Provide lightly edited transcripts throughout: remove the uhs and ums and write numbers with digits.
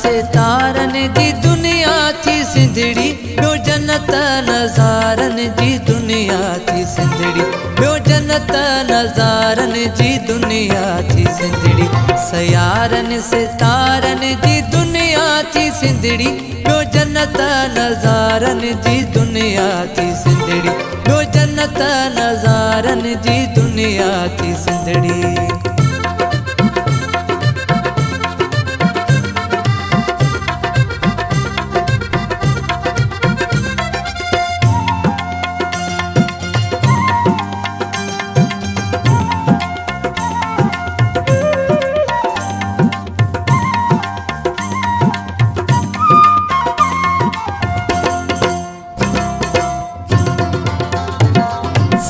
सितारन जी दुनिया थी सिंधड़ी, ॿियो जन्नत नज़ारन जी दुनिया थी सिंधड़ी, ॿियो जन्नत नज़ारन जी दुनिया थी सिंधड़ी। सयारन सितारन जी दुनिया थी सिंधड़ी, ॿियो जन्नत नज़ारन जी दुनिया थी सिंधड़ी, ॿियो जन्नत नज़ारन जी दुनिया थी सिंधड़ी।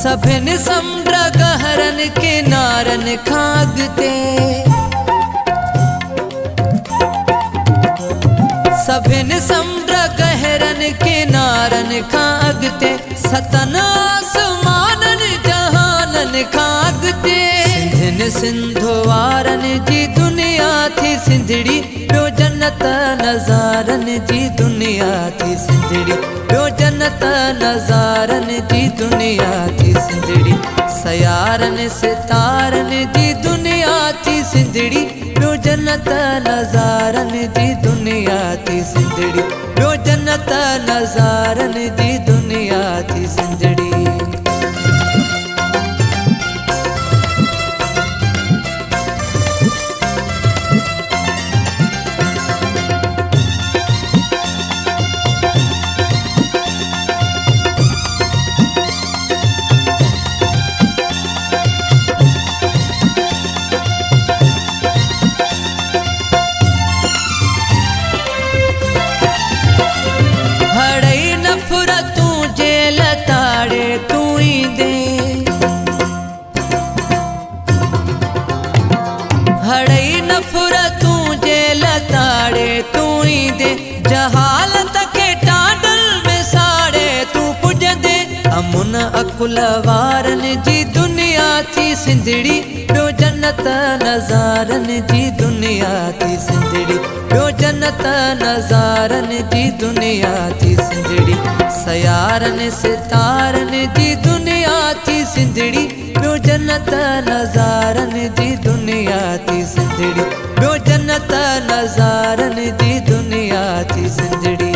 सभिन समुंड गहरन किनारन खां अॻिते, सभिन समुंड गहरन किनारन खां अॻिते, सतन आसमानन जहानन खां अॻिते। सिंधिन सिंधवारन जी दुनिया थी सिंधड़ी, ॿियो जन्नत नज़ारन जी दुनिया थी सिंधड़ी, ॿियो जन्नत नज़ारन जी दुनिया थी सिंधड़ी। सयारन सितारन जी दुनिया थी सिंधड़ी, ॿियो जन्नत नज़ारन जी दुनिया थी सिंधड़ी, ॿियो जन्नत नज़ारन जी दुनिया थी सिंधड़ी। हड़ई नफ़रतूं जे लताड़े तू ई दे, जहालत के टाडल में साड़े तू पुॼंदे। अमुन अकुल वारन जी दुनिया थी सिंधड़ी, ॿियो जन्नत नज़ारन जी दुनिया थी सिंधड़ी, ॿियो जन्नत नज़ारन जी दुनिया थी सिंधड़ी। सयारन सितारन जी दुनिया थी सिंधड़ी, ॿियो जन्नत नज़ारन जी दुनिया थी सिंधड़ी, ॿियो जन्नत नज़ारन जी दुनिया थी सिंधड़ी।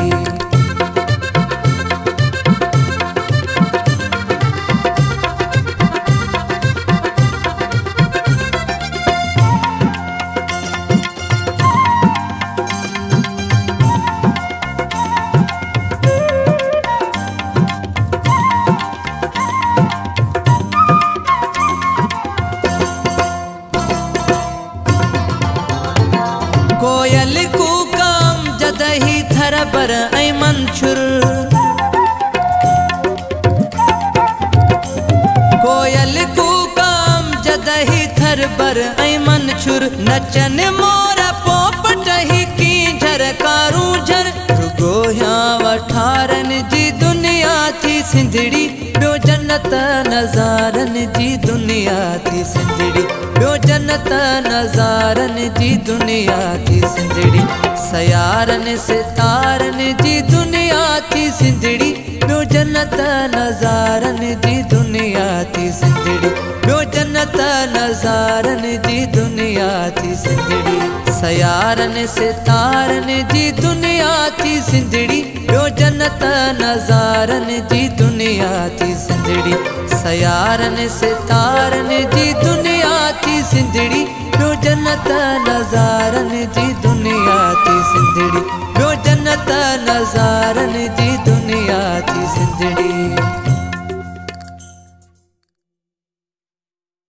कोयल कूकाम जदही थरबर ऐं मंशुर, कोयल कूकाम जदही थरबर ऐं मंशुर। नचन मोर पोपट ही की झरकारूं झर, रुगोया वठारन जी दुनिया थी सिंधड़ी, ॿियो जन्नत नज़ारन जी दुनिया थी सिंधड़ी, ॿियो जन्नत नज़ारन जी दुनिया थी सिंधड़ी। सयारन सितारन जी दुनिया थी सिंधड़ी, ॿियो जन्नत नज़ारन जी दुनिया थी सिंधड़ी, ॿियो जन्नत नज़ारन जी दुनिया थी सिंधड़ी। सयारन सितारन जी दुनिया थी सिंधड़ी, ॿियो जन्नत नज़ारन जी दुनिया थी सिंधड़ी। सयारन सितारन जी दुनिया थी सिंधड़ी, ॿियो जन्नत नज़ारन जी